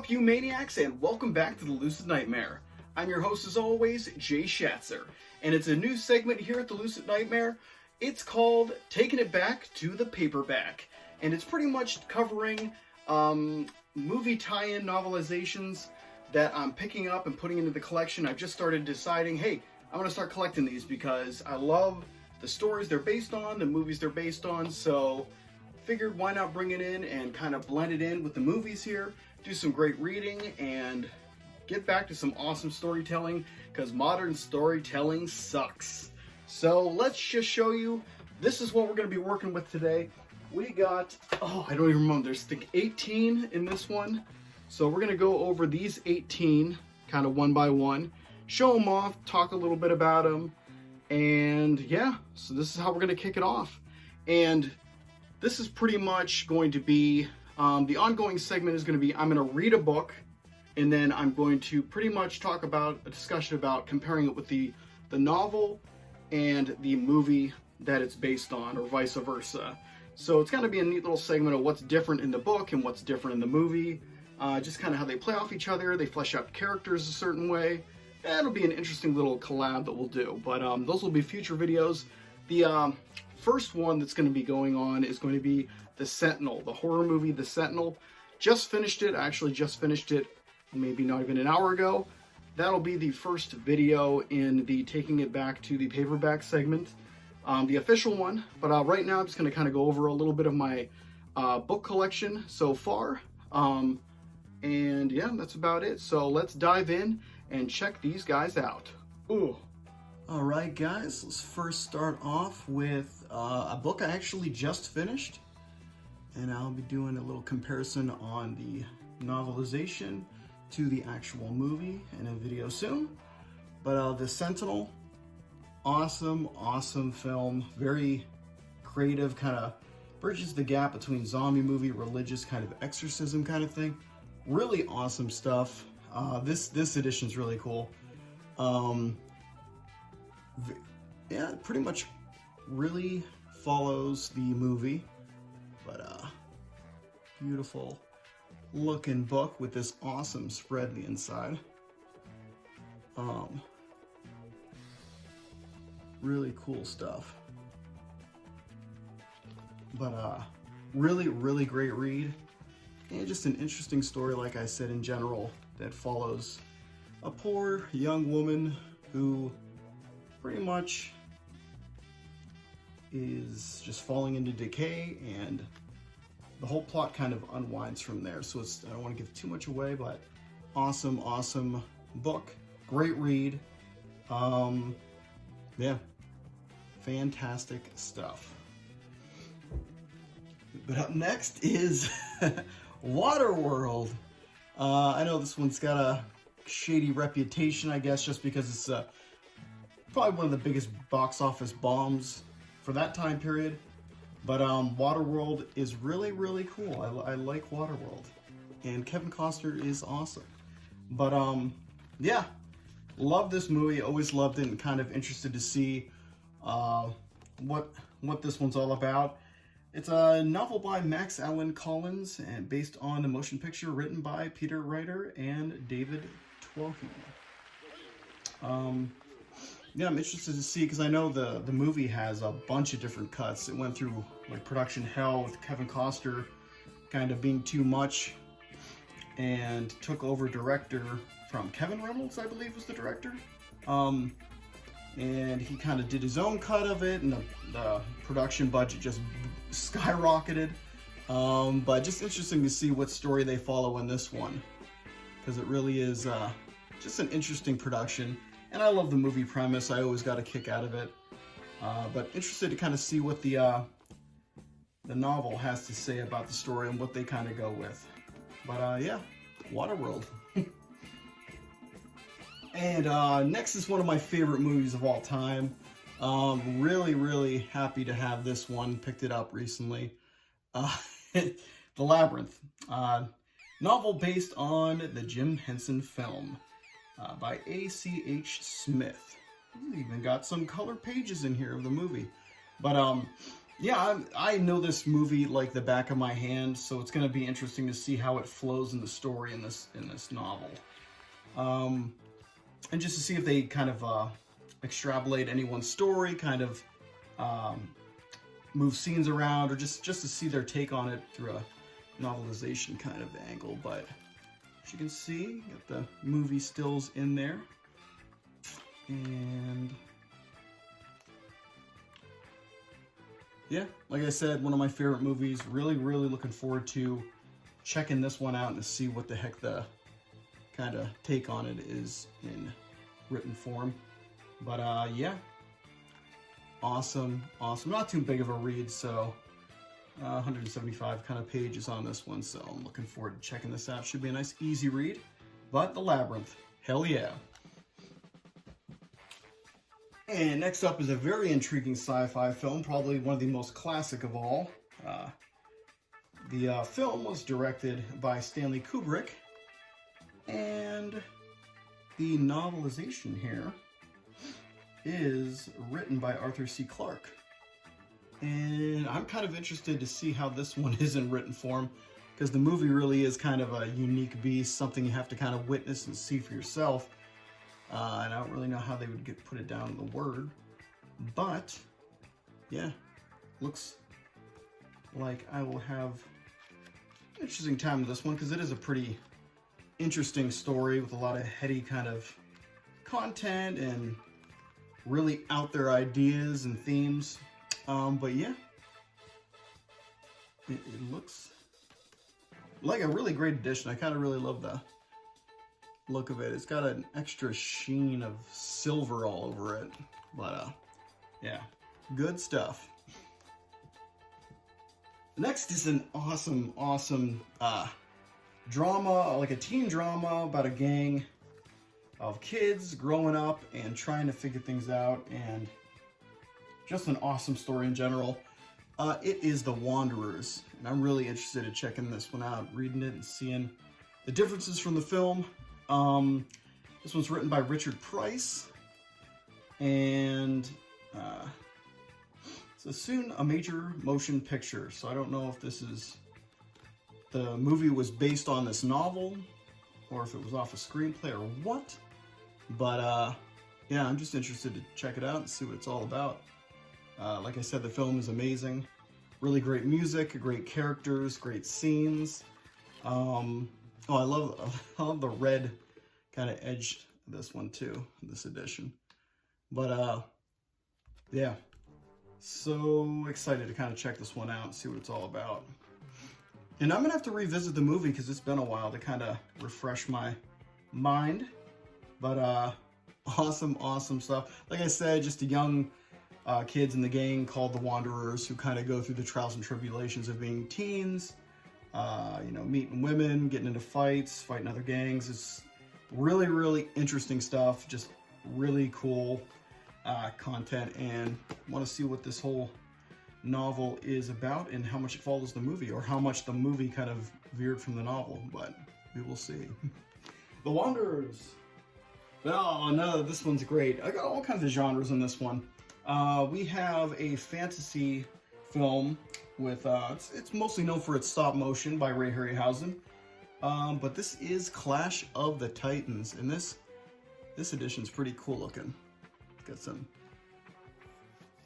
up, you maniacs, and welcome back to the Lucid Nightmare. I'm your host, as always, Jay Schatzer, and it's a new segment here at the Lucid Nightmare. It's called Taking It Back to the Paperback, and it's pretty much covering movie tie-in novelizations that I'm picking up and putting into the collection. I've just started deciding, hey, I'm going to start collecting these because I love the stories they're based on, the movies they're based on, so figured why not bring it in and kind of blend it in with the movies here, do some great reading, and get back to some awesome storytelling, because modern storytelling sucks. So let's just show you, this is what we're going to be working with today. We got, I don't even remember, there's 18 in this one. So we're going to go over these 18 kind of one by one, show them off, talk a little bit about them, and yeah, so this is how we're going to kick it off. And this is pretty much going to be, the ongoing segment is going to be, I'm going to read a book, and then I'm going to pretty much talk about a discussion about comparing it with the novel and the movie that it's based on, or vice versa. So it's going to be a neat little segment of what's different in the book and what's different in the movie, just kind of how they play off each other, they flesh out characters a certain way. That'll be an interesting little collab that we'll do, but those will be future videos. The first one that's going to be going on is going to be The Sentinel, the horror movie The Sentinel. Just finished it, actually just finished it maybe not even an hour ago. That'll be the first video in the Taking It Back to the Paperback segment, the official one. But right now I'm just going to kind of go over a little bit of my book collection so far. And yeah, that's about it. So let's dive in and check these guys out. Ooh. Alright guys, let's first start off with a book I actually just finished, and I'll be doing a little comparison on the novelization to the actual movie in a video soon. But The Sentinel, awesome film, very creative, kind of bridges the gap between zombie movie, religious kind of exorcism kind of thing. Really awesome stuff. This edition's really cool. Yeah, it pretty much really follows the movie, but beautiful looking book with this awesome spread on the inside. Really cool stuff, but really great read, and just an interesting story, like I said, in general, that follows a poor young woman who pretty much is just falling into decay, and the whole plot kind of unwinds from there. So I don't want to give too much away, but awesome book, great read. Yeah, fantastic stuff. But up next is Waterworld. I know this one's got a shady reputation, I guess, just because it's probably one of the biggest box office bombs for that time period. But Waterworld is really cool. I like Waterworld, and Kevin Costner is awesome. But yeah, love this movie. Always loved it, and kind of interested to see what this one's all about. It's a novel by Max Allan Collins and based on a motion picture written by Peter Ryder and David Twohy. Yeah, I'm interested to see, because I know the movie has a bunch of different cuts. It went through like production hell with Kevin Costner kind of being too much, and took over director from Kevin Reynolds, I believe was the director. And he kind of did his own cut of it, and the production budget just skyrocketed. But just interesting to see what story they follow in this one, because it really is just an interesting production. And I love the movie premise. I always got a kick out of it. But interested to kind of see what the novel has to say about the story and what they kind of go with. But yeah, Waterworld. And next is one of my favorite movies of all time. Really happy to have this one. Picked it up recently. The Labyrinth. Novel based on the Jim Henson film. By A.C.H. Smith. Even got some color pages in here of the movie. But Yeah, I know this movie like the back of my hand, so it's going to be interesting to see how it flows in the story in this novel, and just to see if they kind of extrapolate anyone's story, kind of move scenes around, or just to see their take on it through a novelization kind of angle. But as you can see, got the movie stills in there, and yeah, like I said, one of my favorite movies. Really, really looking forward to checking this one out and to see what the heck the kind of take on it is in written form. But yeah, awesome. Not too big of a read, so 175 kind of pages on this one, so I'm looking forward to checking this out. Should be a nice, easy read. But The Labyrinth, hell yeah. And next up is a very intriguing sci-fi film, probably one of the most classic of all. The film was directed by Stanley Kubrick, and the novelization here is written by Arthur C. Clarke. And I'm kind of interested to see how this one is in written form, because the movie really is kind of a unique beast, something you have to kind of witness and see for yourself. And I don't really know how they would put it down in the word, but yeah, looks like I will have an interesting time with this one, because it is a pretty interesting story with a lot of heady kind of content and really out there ideas and themes. But yeah, it looks like a really great addition. I kind of really love the look of it. It's got an extra sheen of silver all over it, but yeah, good stuff. Next is an awesome drama, like a teen drama about a gang of kids growing up and trying to figure things out, and just an awesome story in general. It is The Wanderers, and I'm really interested in checking this one out, reading it and seeing the differences from the film. This one's written by Richard Price, and so soon a major motion picture. So I don't know if this is, the movie was based on this novel, or if it was off a screenplay or what. But yeah, I'm just interested to check it out and see what it's all about. Like I said, the film is amazing. Really great music, great characters, great scenes. Oh, I love the red kind of edge of this one too, this edition. But yeah, so excited to kind of check this one out and see what it's all about. And I'm gonna have to revisit the movie because it's been a while to kind of refresh my mind. But awesome stuff. Like I said, just a young kids in the gang called the Wanderers, who kind of go through the trials and tribulations of being teens. You know, meeting women, getting into fights, fighting other gangs. It's really interesting stuff. Just really cool content, and want to see what this whole novel is about and how much it follows the movie, or how much the movie kind of veered from the novel, but we will see. The Wanderers. Oh no, this one's great. I got all kinds of genres in this one. We have a fantasy film with, it's mostly known for its stop motion by Ray Harryhausen. But this is Clash of the Titans, and this edition's pretty cool looking. Got some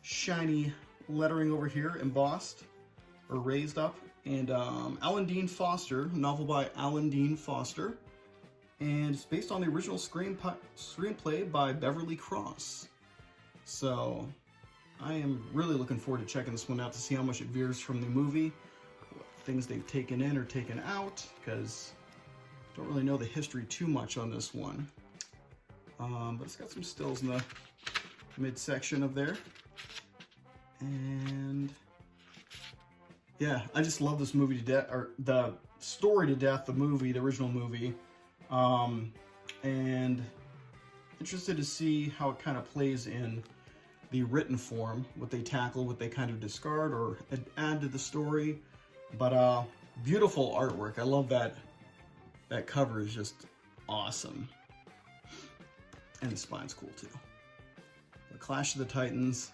shiny lettering over here, embossed or raised up, and Alan Dean Foster, a novel by Alan Dean Foster, and it's based on the original screenplay by Beverly Cross. So I am really looking forward to checking this one out to see how much it veers from the movie, what things they've taken in or taken out, because I don't really know the history too much on this one. But it's got some stills in the midsection of there. And yeah, I just love this movie to death, or the story to death, the movie, the original movie. And interested to see how it kind of plays in the written form, what they tackle, what they kind of discard or add to the story. But beautiful artwork. I love that. That cover is just awesome. And the spine's cool too. The Clash of the Titans.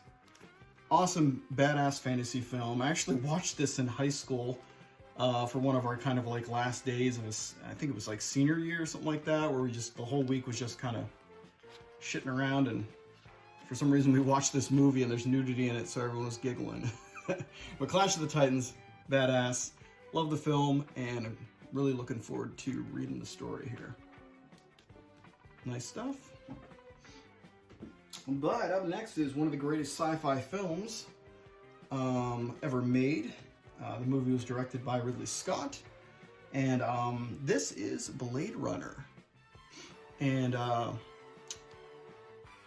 awesome, badass fantasy film. I actually watched this in high school for one of our kind of like last days. It was, I think it was like senior year or something like that, where we just, the whole week was just kind of shitting around, and for some reason we watched this movie and there's nudity in it, so everyone was giggling. But Clash of the Titans, badass. Love the film, and I'm really looking forward to reading the story here. Nice stuff. But up next is one of the greatest sci-fi films ever made. The movie was directed by Ridley Scott, and this is Blade Runner. And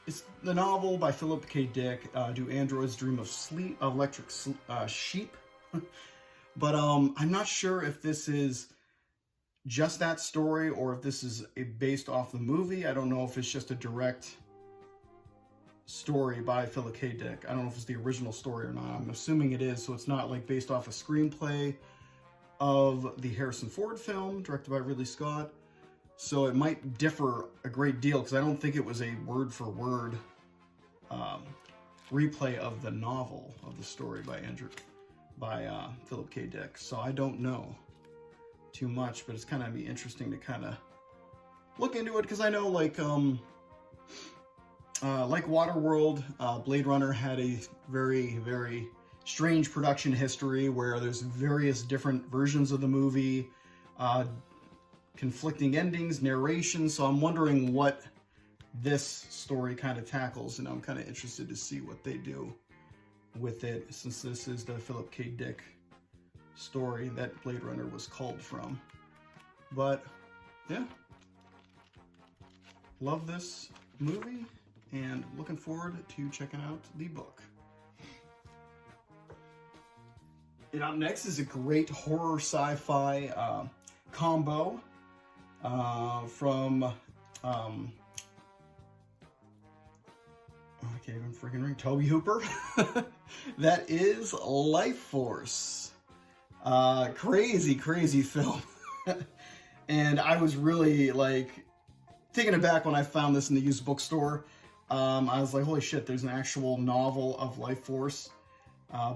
it's the novel by Philip K. Dick, Do Androids Dream of Electric Sheep? But I'm not sure if this is just that story or if this is based off the movie. I don't know if it's just a direct story by Philip K. Dick. I don't know if it's the original story or not. I'm assuming it is, so it's not like based off a screenplay of the Harrison Ford film directed by Ridley Scott. So it might differ a great deal, because I don't think it was a word-for-word replay of the novel of the story by Philip K. Dick. So I don't know too much, but it's kind of be interesting to kind of look into it, because I know like Waterworld, Blade Runner had a very, very strange production history where there's various different versions of the movie, conflicting endings, narration. So I'm wondering what this story kind of tackles, and I'm kind of interested to see what they do with it, since this is the Philip K. Dick story that Blade Runner was culled from. But yeah, love this movie and looking forward to checking out the book. And up next is a great horror sci-fi combo from I can't even freaking ring, Tobe Hooper. That is Life Force. Crazy film. And I was really like taken aback when I found this in the used bookstore. I was like, holy shit, there's an actual novel of Life Force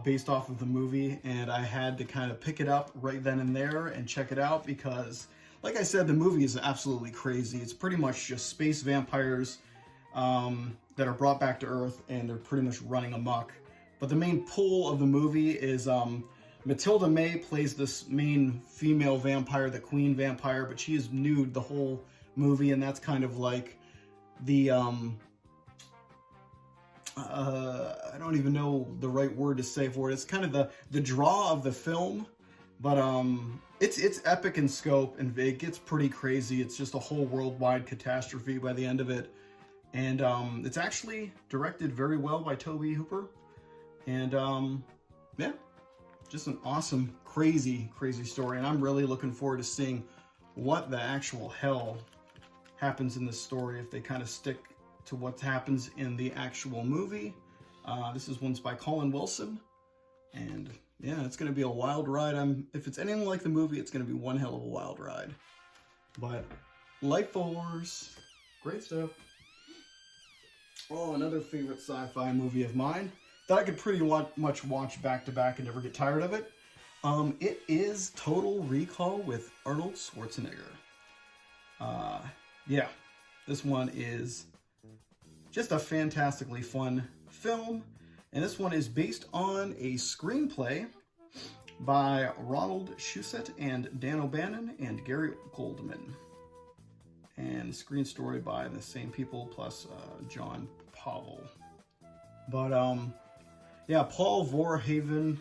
based off of the movie, and I had to kind of pick it up right then and there and check it out, because like I said, the movie is absolutely crazy. It's pretty much just space vampires that are brought back to Earth, and they're pretty much running amok. But the main pull of the movie is Matilda May plays this main female vampire, the queen vampire, but she is nude the whole movie, and that's kind of like the I don't even know the right word to say for it. It's kind of the draw of the film, but it's epic in scope, and it gets pretty crazy. It's just a whole worldwide catastrophe by the end of it, and it's actually directed very well by Tobe Hooper, and yeah, just an awesome, crazy story, and I'm really looking forward to seeing what the actual hell happens in this story, if they kind of stick to what happens in the actual movie. This is one's by Colin Wilson, and yeah, it's going to be a wild ride. If it's anything like the movie, it's going to be one hell of a wild ride. But Life Force, great stuff. Oh, another favorite sci-fi movie of mine that I could pretty much watch back to back and never get tired of it. It is Total Recall with Arnold Schwarzenegger. Yeah, this one is just a fantastically fun film, and this one is based on a screenplay by Ronald Shusett and Dan O'Bannon and Gary Goldman, and screen story by the same people plus John Powell. But yeah, Paul Verhoeven,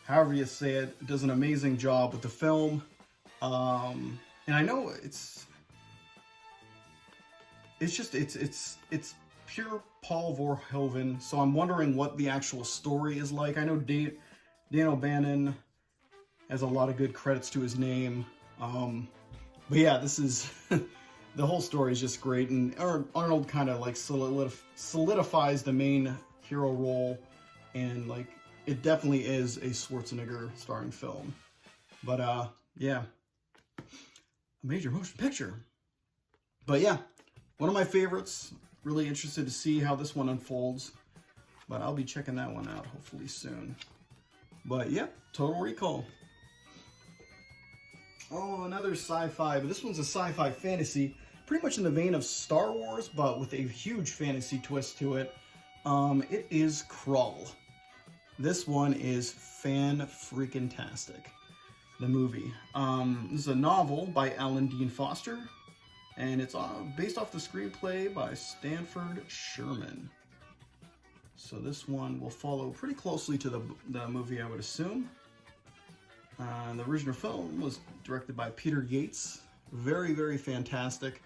however you say it, does an amazing job with the film. And I know it's pure Paul Verhoeven, so I'm wondering what the actual story is like. I know Dan O'Bannon has a lot of good credits to his name, but yeah, this is the whole story is just great, and Arnold kind of like solidifies the main hero role, and like it definitely is a Schwarzenegger starring film. But yeah, a major motion picture. But yeah, one of my favorites. Really interested to see how this one unfolds. but I'll be checking that one out hopefully soon. But yep, Total Recall. Oh, another sci-fi, but this one's a sci-fi fantasy, pretty much in the vein of Star Wars, but with a huge fantasy twist to it. It is Krull. This one is fan-freaking-tastic. The movie. This is a novel by Alan Dean Foster, and it's based off the screenplay by Stanford Sherman. So this one will follow pretty closely to the movie, I would assume. The original film was directed by Peter Yates. Very, very fantastic.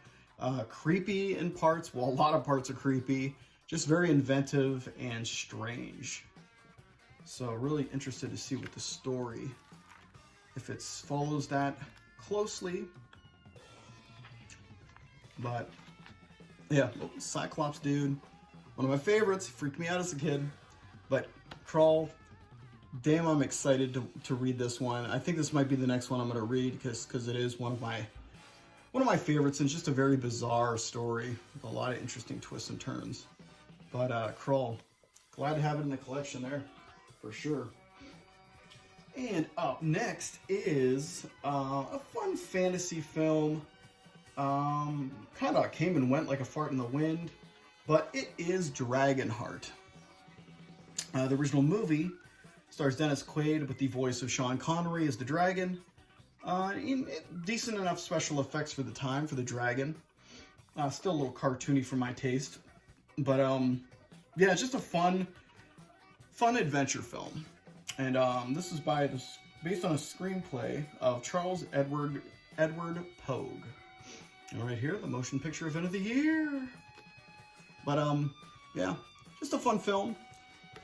Creepy in parts. Well, a lot of parts are creepy. Just very inventive and strange. So really interested to see what the story, if it follows that closely. But yeah, Cyclops dude. One of my favorites. He freaked me out as a kid. But Krull, damn, I'm excited to read this one. I think this might be the next one I'm going to read because it is one of my favorites, and it's just a very bizarre story with a lot of interesting twists and turns. But Krull, glad to have it in the collection there, for sure. And up next is a fun fantasy film. Kind of came and went like a fart in the wind, but it is Dragonheart. The original movie stars Dennis Quaid with the voice of Sean Connery as the dragon. Decent enough special effects for the time for the dragon. Still a little cartoony for my taste. But yeah, it's just a fun adventure film. And this is based on a screenplay of Charles Edward Pogue. And right here, the motion picture event of the year. But yeah, just a fun film.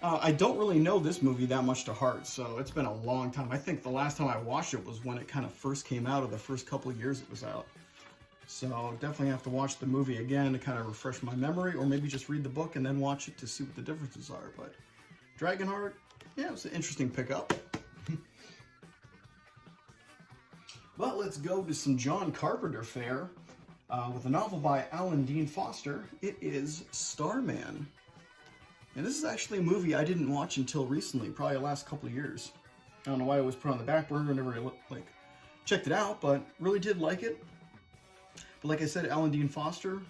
I don't really know this movie that much to heart, so it's been a long time. I think the last time I watched it was when it kind of first came out, or the first couple of years it was out. So definitely have to watch the movie again to kind of refresh my memory, or maybe just read the book and then watch it to see what the differences are. But Dragonheart, yeah, it's an interesting pickup. But let's go to some John Carpenter fare with a novel by Alan Dean Foster. It is Starman. And this is actually a movie I didn't watch until recently, probably the last couple of years. I don't know why it was put on the back burner, never checked it out, but really did like it. But like I said, Alan Dean Foster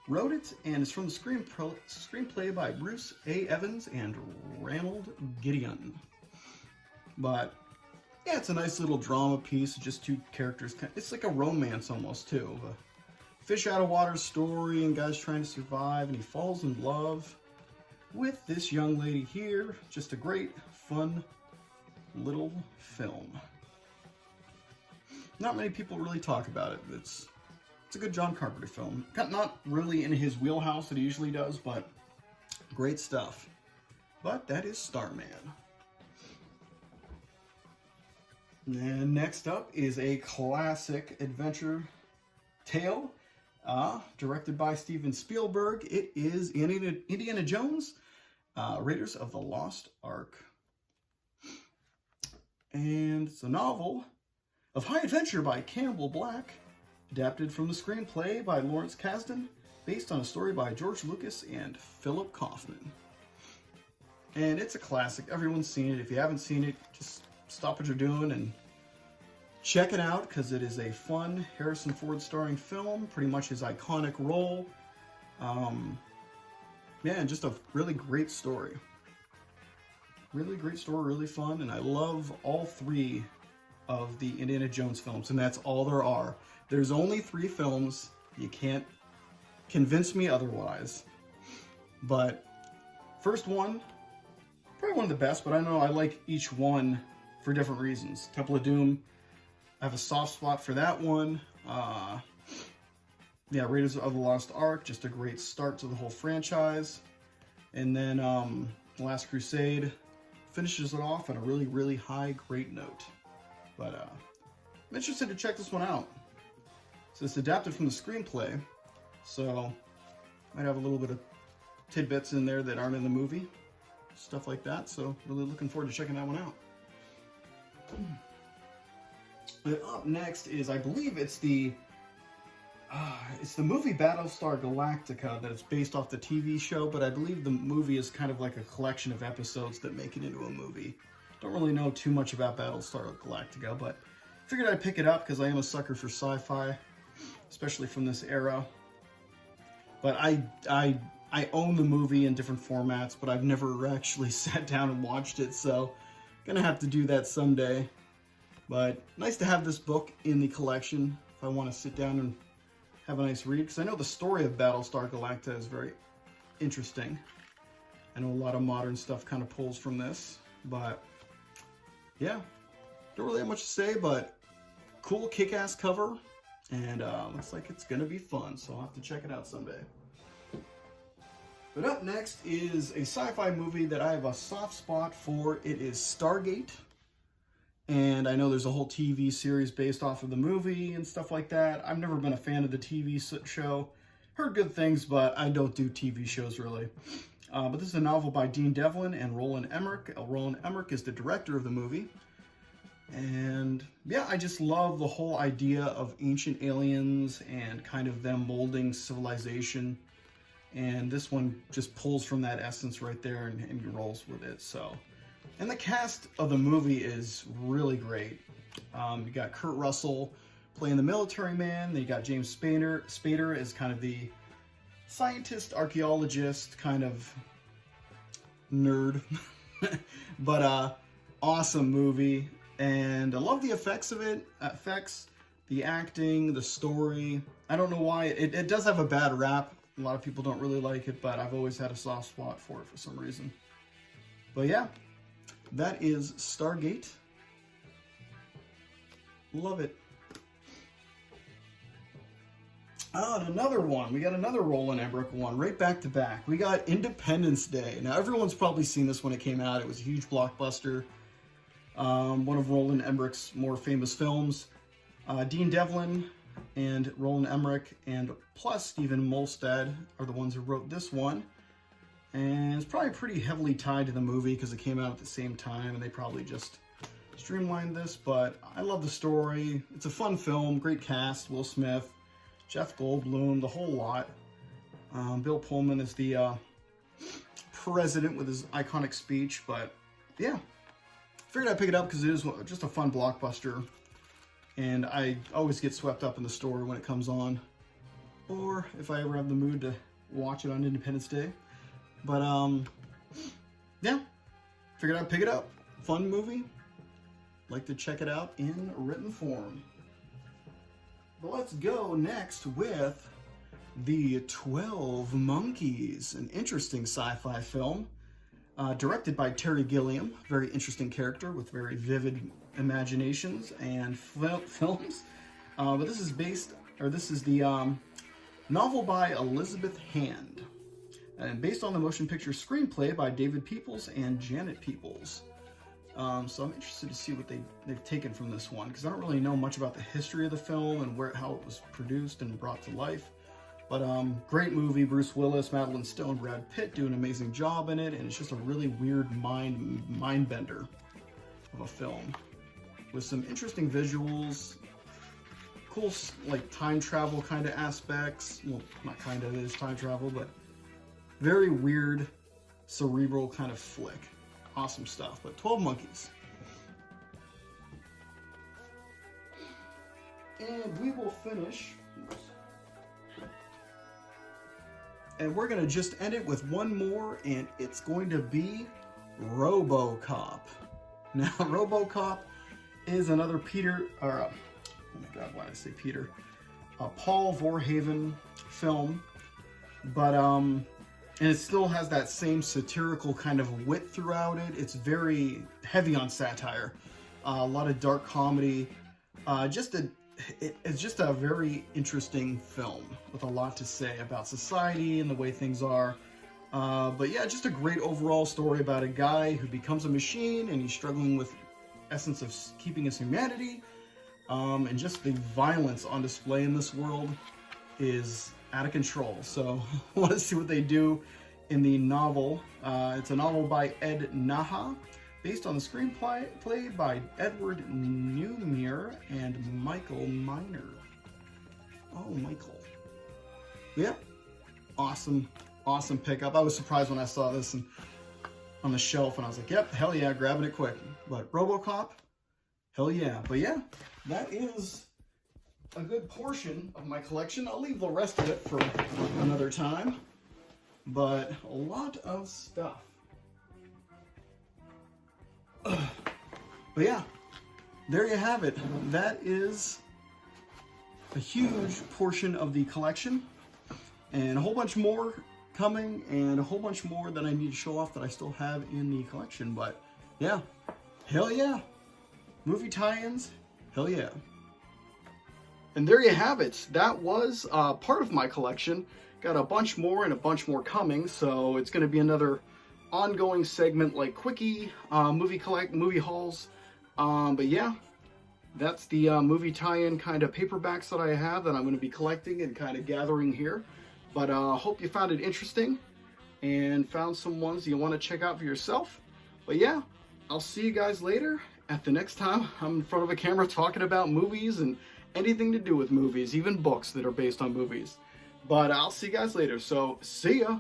wrote it, and it's from the screenplay by Bruce A. Evans and Ranald Gideon. But yeah, it's a nice little drama piece, just two characters. It's like a romance almost too. Fish out of water story, and guys trying to survive, and he falls in love with this young lady here. Just a great, fun little film. Not many people really talk about it. It's a good John Carpenter film. Not really in his wheelhouse that he usually does, but great stuff. But that is Starman. And next up is a classic adventure tale. Directed by Steven Spielberg. It is Indiana Jones, Raiders of the Lost Ark. And it's a novel of high adventure by Campbell Black, adapted from the screenplay by Lawrence Kasdan, based on a story by George Lucas and Philip Kaufman. And it's a classic. Everyone's seen it. If you haven't seen it, just stop what you're doing and check it out, because it is a fun Harrison Ford starring film, pretty much his iconic role. Yeah, and just a really great story. Really great story, really fun, and I love all three of the Indiana Jones films, and that's all there are. There's only 3 films. You can't convince me otherwise. But first one, probably one of the best, but I know I like each one for different reasons. Temple of Doom, I have a soft spot for that one. Yeah, Raiders of the Lost Ark, just a great start to the whole franchise. And then The Last Crusade finishes it off on a really, really high, great note. But I'm interested to check this one out. So it's adapted from the screenplay, so might have a little bit of tidbits in there that aren't in the movie. Stuff like that, so really looking forward to checking that one out. But up next is, I believe it's the It's the movie Battlestar Galactica that it's based off the TV show, but I believe the movie is kind of like a collection of episodes that make it into a movie. Don't really know too much about Battlestar Galactica, but figured I'd pick it up because I am a sucker for sci-fi, especially from this era. But I own the movie in different formats, but I've never actually sat down and watched it, so gonna have to do that someday. But nice to have this book in the collection if I want to sit down and have a nice read, because I know the story of Battlestar Galactica is very interesting. I know a lot of modern stuff kind of pulls from this, but yeah, don't really have much to say, but cool kick-ass cover, and looks like it's gonna be fun, so I'll have to check it out someday. But up next is a sci-fi movie that I have a soft spot for. It is Stargate. And I know there's a whole TV series based off of the movie and stuff like that. I've never been a fan of the TV show. Heard good things, but I don't do TV shows really. But this is a novel by Dean Devlin and Roland Emmerich. Roland Emmerich is the director of the movie. And yeah, I just love the whole idea of ancient aliens and kind of them molding civilization. And this one just pulls from that essence right there and rolls with it. So. And the cast of the movie is really great. You got Kurt Russell playing the military man. Then you got James Spader as kind of the scientist, archaeologist, kind of nerd. But awesome movie. And I love the effects of it. The acting, the story. I don't know why. It does have a bad rap. A lot of people don't really like it, but I've always had a soft spot for it for some reason. But yeah. That is Stargate. Love it. And another one. We got another Roland Emmerich one right back to back. We got Independence Day. Now, everyone's probably seen this when it came out. It was a huge blockbuster. One of Roland Emmerich's more famous films. Dean Devlin and Roland Emmerich and plus Stephen Molstad are the ones who wrote this one. And it's probably pretty heavily tied to the movie because it came out at the same time and they probably just streamlined this, but I love the story. It's a fun film, great cast, Will Smith, Jeff Goldblum, the whole lot. Bill Pullman is the president with his iconic speech, but yeah. Figured I'd pick it up because it is just a fun blockbuster, and I always get swept up in the story when it comes on, or if I ever have the mood to watch it on Independence Day. But, yeah, figured I'd pick it up. Fun movie. Like to check it out in written form. But let's go next with The 12 Monkeys, an interesting sci-fi film. Directed by Terry Gilliam, very interesting character with very vivid imaginations and films. But this is the novel by Elizabeth Hand. And based on the motion picture screenplay by David Peoples and Janet Peoples. So I'm interested to see what they've taken from this one, because I don't really know much about the history of the film and how it was produced and brought to life. But great movie, Bruce Willis, Madeline Stone, Brad Pitt do an amazing job in it, and it's just a really weird mind bender of a film with some interesting visuals, cool like time travel kind of aspects. Well, not kind of, it is time travel, but very weird, cerebral kind of flick. Awesome stuff. But 12 Monkeys. And we will finish. And we're going to just end it with one more, and it's going to be RoboCop. Now, RoboCop is another oh my God, why did I say Peter? Paul Verhoeven film. But, and it still has that same satirical kind of wit throughout it. It's very heavy on satire. A lot of dark comedy. It's just a very interesting film with a lot to say about society and the way things are. But yeah, just a great overall story about a guy who becomes a machine and he's struggling with essence of keeping his humanity. And just the violence on display in this world is out of control. So I want to see what they do in the novel. It's a novel by Ed Naha, based on the screenplay by Edward Newmere and Michael Miner. Oh, Michael. Yeah, awesome pickup. I was surprised when I saw this on the shelf, and I was like, yep, hell yeah, grabbing it quick. But RoboCop, hell yeah. But yeah, that is a good portion of my collection. I'll leave the rest of it for another time. But a lot of stuff. But yeah, there you have it. That is a huge portion of the collection, and a whole bunch more coming, and a whole bunch more that I need to show off that I still have in the collection. But yeah, hell yeah. Movie tie-ins, hell yeah. And there you have it. That was part of my collection. Got a bunch more and a bunch more coming, so it's going to be another ongoing segment like quickie movie hauls. But yeah, that's the movie tie-in kind of paperbacks that I have that I'm going to be collecting and kind of gathering here. But hope you found it interesting and found some ones you want to check out for yourself. But yeah, I'll see you guys later at the next time I'm in front of a camera talking about movies and anything to do with movies, even books that are based on movies. But I'll see you guys later, so see ya!